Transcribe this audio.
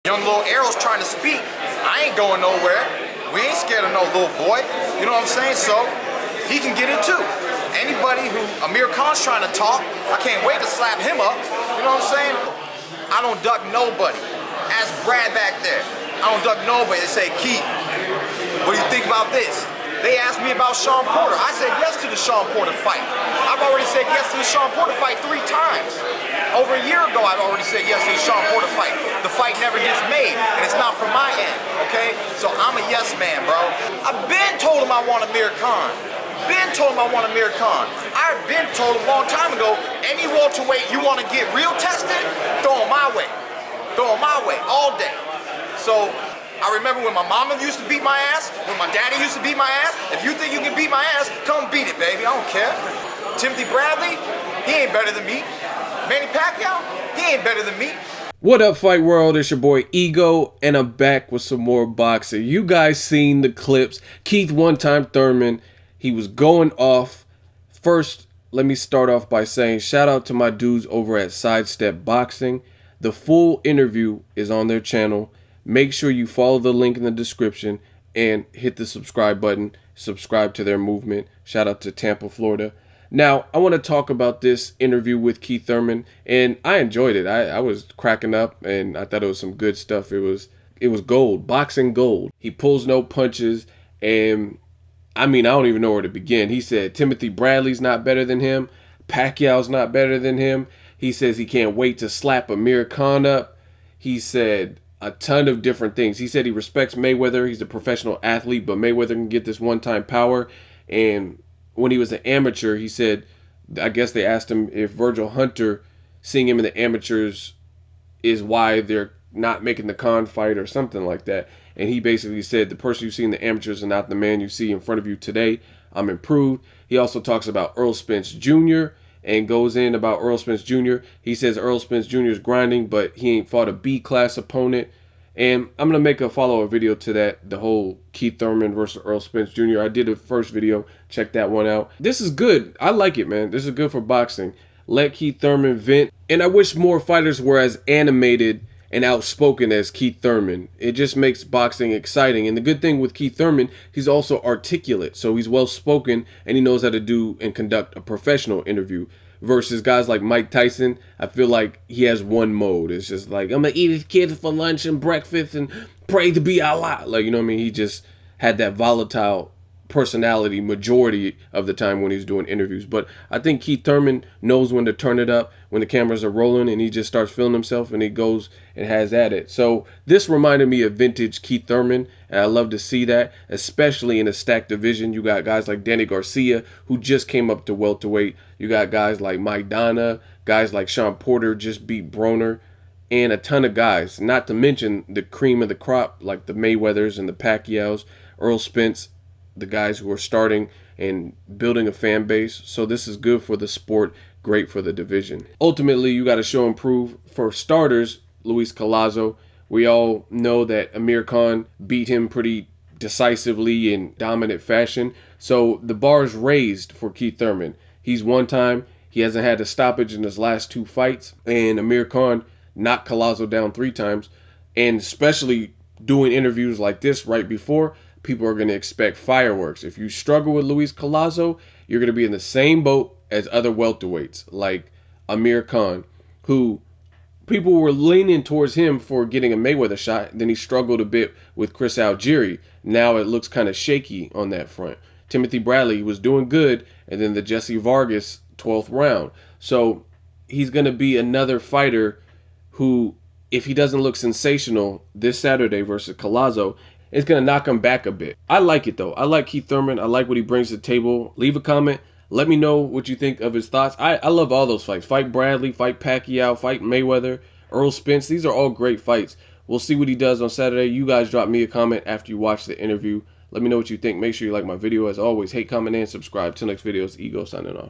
Young little Arrow's trying to speak. I ain't going nowhere. We ain't scared of no little boy. You know what I'm saying? So he can get it too. Anybody who Amir Khan's trying to talk, I can't wait to slap him up. You know what I'm saying? I don't duck nobody. Ask Brad back there. I don't duck nobody. They say, Keith, what do you think about this? They asked me about Sean Porter. I said yes to the Sean Porter fight. I've already said yes to the Sean Porter fight 3 times. Over a year ago, I've already said yes to the Sean Porter fight. The fight never gets made, and it's not from my end, okay? So I'm a yes man, bro. I've been told him I want Amir Khan. Been told him I want Amir Khan. I've been told him a long time ago, any welterweight you want to get real tested, throw him my way. Throw him my way, all day. So, I remember when my mama used to beat my ass, when my daddy used to beat my ass. If you think you can beat my ass, come beat it, baby. I don't care. Timothy Bradley, he ain't better than me. Manny Pacquiao, he ain't better than me. What up, Fight World? It's your boy Ego, and I'm back with some more boxing. You guys seen the clips. Keith one-time Thurman, he was going off. First, let me start off by saying shout out to my dudes over at Sidestep Boxing. The full interview is on their channel. Make sure you follow the link in the description and hit the subscribe button. Subscribe to their movement. Shout out to Tampa, Florida. Now, I want to talk about this interview with Keith Thurman, and I enjoyed it. I was cracking up, and I thought it was some good stuff. It was gold, boxing gold. He pulls no punches, and I mean, I don't even know where to begin. He said Timothy Bradley's not better than him. Pacquiao's not better than him. He says he can't wait to slap Amir Khan up. He said a ton of different things. He said he respects Mayweather. He's a professional athlete, but Mayweather can get this one-time power. And when he was an amateur, he said, I guess they asked him if Virgil Hunter seeing him in the amateurs is why they're not making the Khan fight or something like that. And he basically said, the person you see in the amateurs is not the man you see in front of you today. I'm improved. He also talks about Earl Spence Jr. and goes in about Earl Spence Jr. He says Earl Spence Jr. is grinding, but he ain't fought a B-class opponent. And I'm going to make a follow-up video to that, the whole Keith Thurman versus Earl Spence Jr. I did a first video. Check that one out. This is good. I like it, man. This is good for boxing. Let Keith Thurman vent. And I wish more fighters were as animated and outspoken as Keith Thurman. It just makes boxing exciting. And the good thing with Keith Thurman, he's also articulate. So he's well-spoken, and he knows how to do and conduct a professional interview. Versus guys like Mike Tyson, I feel like he has one mode. It's just like, I'm going to eat his kids for lunch and breakfast and pray to be Allah. Like, you know what I mean? He just had that volatile personality majority of the time when he's doing interviews. But I think Keith Thurman knows when to turn it up, when the cameras are rolling, and he just starts feeling himself and he goes and has at it. So this reminded me of vintage Keith Thurman, and I love to see that, especially in a stacked division. You got guys like Danny Garcia, who just came up to welterweight. You got guys like Maidana, guys like Sean Porter just beat Broner, and a ton of guys, not to mention the cream of the crop like the Mayweathers and the Pacquiaos, Earl Spence, the guys who are starting and building a fan base. So this is good for the sport, great for the division. Ultimately, you got to show and prove. For starters, Luis Collazo, we all know that Amir Khan beat him pretty decisively in dominant fashion. So the bar is raised for Keith Thurman. He's one time. He hasn't had a stoppage in his last 2 fights. And Amir Khan knocked Collazo down 3 times. And especially doing interviews like this right before, people are going to expect fireworks. If you struggle with Luis Collazo, you're going to be in the same boat as other welterweights like Amir Khan, who people were leaning towards him for getting a Mayweather shot. Then he struggled a bit with Chris Algieri. Now it looks kind of shaky on that front. Timothy Bradley was doing good, and then the Jesse Vargas 12th round. So he's going to be another fighter who, if he doesn't look sensational this Saturday versus Collazo, it's going to knock him back a bit. I like it, though. I like Keith Thurman. I like what he brings to the table. Leave a comment. Let me know what you think of his thoughts. I love all those fights. Fight Bradley, fight Pacquiao, fight Mayweather, Earl Spence. These are all great fights. We'll see what he does on Saturday. You guys drop me a comment after you watch the interview. Let me know what you think. Make sure you like my video. As always, hate, comment, and subscribe. Till next video, it's Ego signing off.